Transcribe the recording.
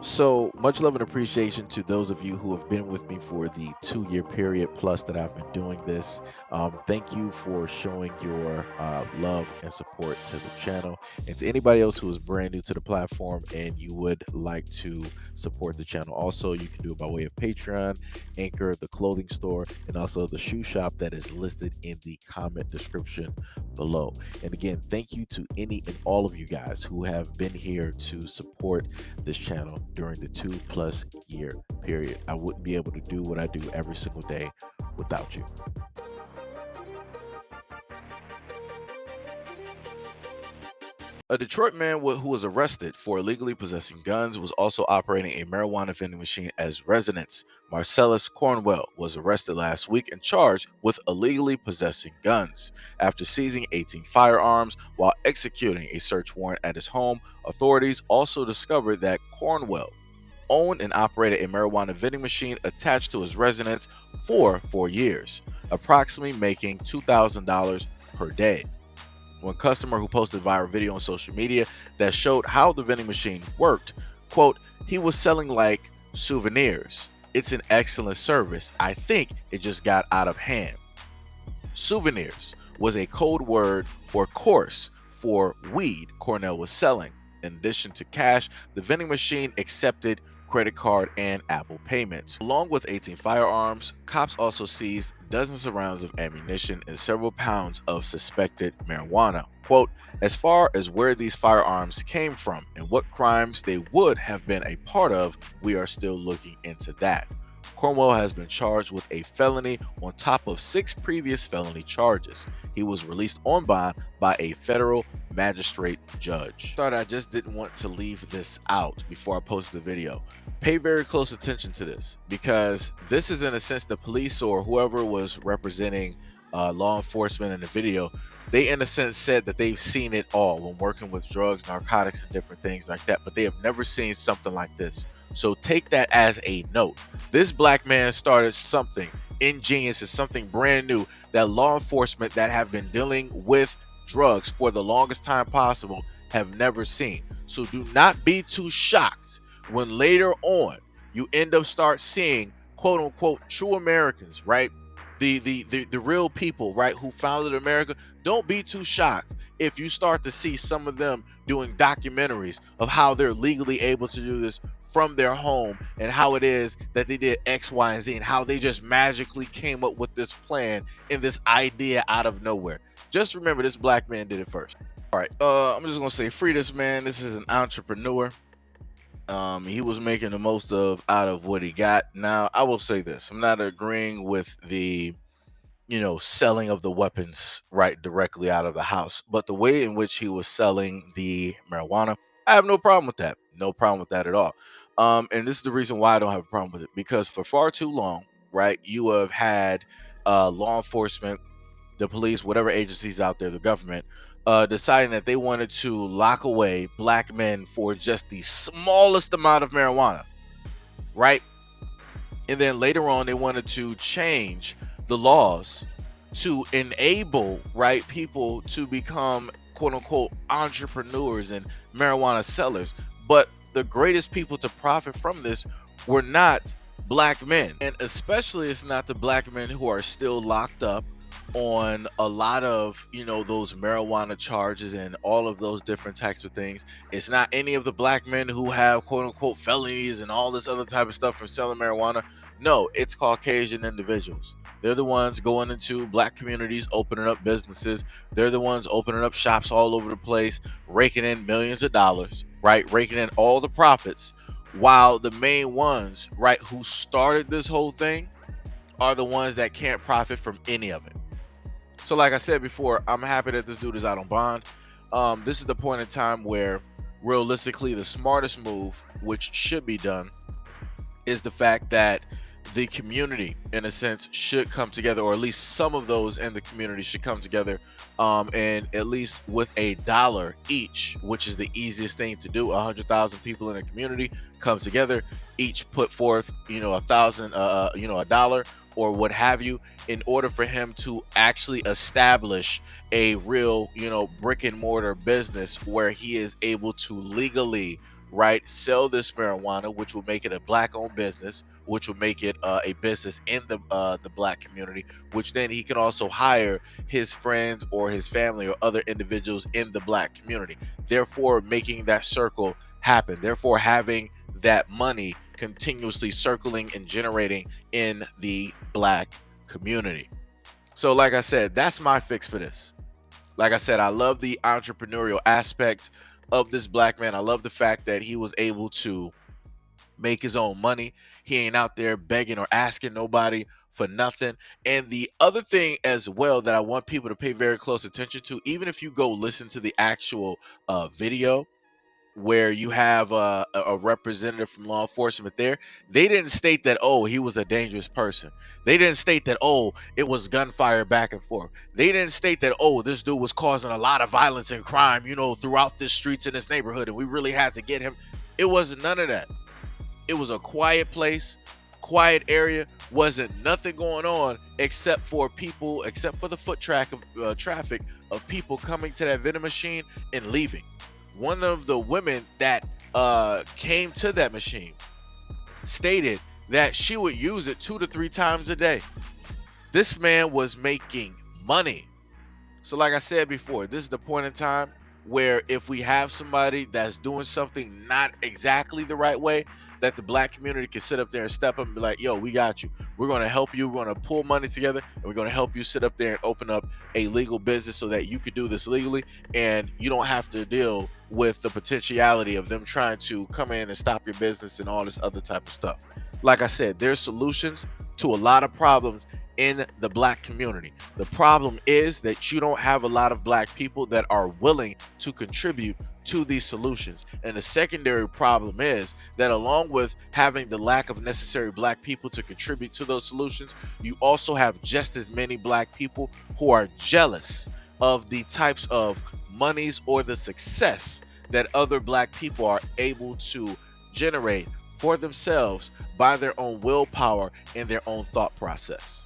So much love and appreciation to those of you who have been with me for the 2 year period plus that I've been doing this. Thank you for showing your love and support to the channel. And to anybody else who is brand new to the platform and you would like to support the channel, also, you can do it by way of Patreon, Anchor, the clothing store, and also the shoe shop that is listed in the comment description below. And again, thank you to any and all of you guys who have been here to support this channel during the 2+ year period. I wouldn't be able to do what I do every single day without you. A Detroit man who was arrested for illegally possessing guns was also operating a marijuana vending machine as residence. Marcellus Cornwell was arrested last week and charged with illegally possessing guns. After seizing 18 firearms while executing a search warrant at his home, authorities also discovered that Cornwell owned and operated a marijuana vending machine attached to his residence for 4 years, approximately making $2,000 per day. One customer who posted viral video on social media that showed how the vending machine worked, quote, he was selling like souvenirs. It's an excellent service. I think it just got out of hand. Souvenirs was a code word or course for weed Cornell was selling. In addition to cash, the vending machine accepted credit card and Apple payments. Along with 18 firearms, cops also seized dozens of rounds of ammunition and several pounds of suspected marijuana. Quote, as far as where these firearms came from and what crimes they would have been a part of, we are still looking into that. Cornwell has been charged with a felony on top of 6 previous felony charges. He was released on bond by a federal magistrate judge. I just didn't want to leave this out before I post the video. Pay very close attention to this because this is in a sense the police or whoever was representing law enforcement in the video. They in a sense said that they've seen it all when working with drugs, narcotics, and different things like that, but they have never seen something like this. So take that as a note. This black man started something ingenious and something brand new that law enforcement that have been dealing with drugs for the longest time possible have never seen. So do not be too shocked when later on you end up start seeing quote unquote true Americans, right? The real people, right, who founded America. Don't be too shocked if you start to see some of them doing documentaries of how they're legally able to do this from their home and how it is that they did X, Y, and Z and how they just magically came up with this plan and this idea out of nowhere. Just remember, this black man did it first. All right, I'm just gonna say, free this man. This is an entrepreneur. He was making the most of out of what he got. Now, I will say this: I'm not agreeing with the selling of the weapons right directly out of the house, but the way in which he was selling the marijuana, I have no problem with that. No problem with that at all. And this is the reason why I don't have a problem with it, because for far too long, right, you have had law enforcement, the police, whatever agencies out there, the government, deciding that they wanted to lock away black men for just the smallest amount of marijuana, right? And then later on, they wanted to change the laws to enable, right, people to become quote unquote entrepreneurs and marijuana sellers. But the greatest people to profit from this were not black men. And especially it's not the black men who are still locked up on a lot of those marijuana charges and all of those different types of things. It's not any of the black men who have quote unquote felonies and all this other type of stuff from selling marijuana. No, it's Caucasian individuals. They're the ones going into black communities, opening up businesses. They're the ones opening up shops all over the place, raking in millions of dollars, right, raking in all the profits, while the main ones, right, who started this whole thing are the ones that can't profit from any of it. So like I said before, I'm happy that this dude is out on bond. This is the point in time where realistically the smartest move, which should be done, is the fact that the community, in a sense, should come together, or at least some of those in the community should come together, and at least with $1 each, which is the easiest thing to do. 100,000 people in a community come together, each put forth, 1,000, $1 or what have you, in order for him to actually establish a real, brick and mortar business where he is able to legally right, sell this marijuana, which will make it a black-owned business, which will make it a business in the black community, which then he can also hire his friends or his family or other individuals in the black community, therefore making that circle happen, therefore having that money continuously circling and generating in the black community. So like I said, that's my fix for this. Like I said, I love the entrepreneurial aspect of this black man. I love the fact that he was able to make his own money. He ain't out there begging or asking nobody for nothing. And the other thing as well that I want people to pay very close attention to, even if you go listen to the actual video where you have a representative from law enforcement there, they didn't state that, oh, he was a dangerous person. They didn't state that, oh, it was gunfire back and forth. They didn't state that, oh, this dude was causing a lot of violence and crime, throughout the streets in this neighborhood and we really had to get him. It wasn't none of that. It was a quiet place, quiet area, wasn't nothing going on except for the foot track of traffic of people coming to that vending machine and leaving. One of the women that came to that machine stated that she would use it 2 to 3 times a day. This man was making money. So like I said before, this is the point in time where if we have somebody that's doing something not exactly the right way, that the black community can sit up there and step up and be like, yo, we got you. We're going to help you. We're going to pull money together and we're going to help you sit up there and open up a legal business so that you could do this legally and you don't have to deal with the potentiality of them trying to come in and stop your business and all this other type of stuff. Like I said, there's solutions to a lot of problems in the black community. The problem is that you don't have a lot of black people that are willing to contribute to these solutions. And the secondary problem is that along with having the lack of necessary black people to contribute to those solutions, you also have just as many black people who are jealous of the types of monies or the success that other black people are able to generate for themselves by their own willpower and their own thought process.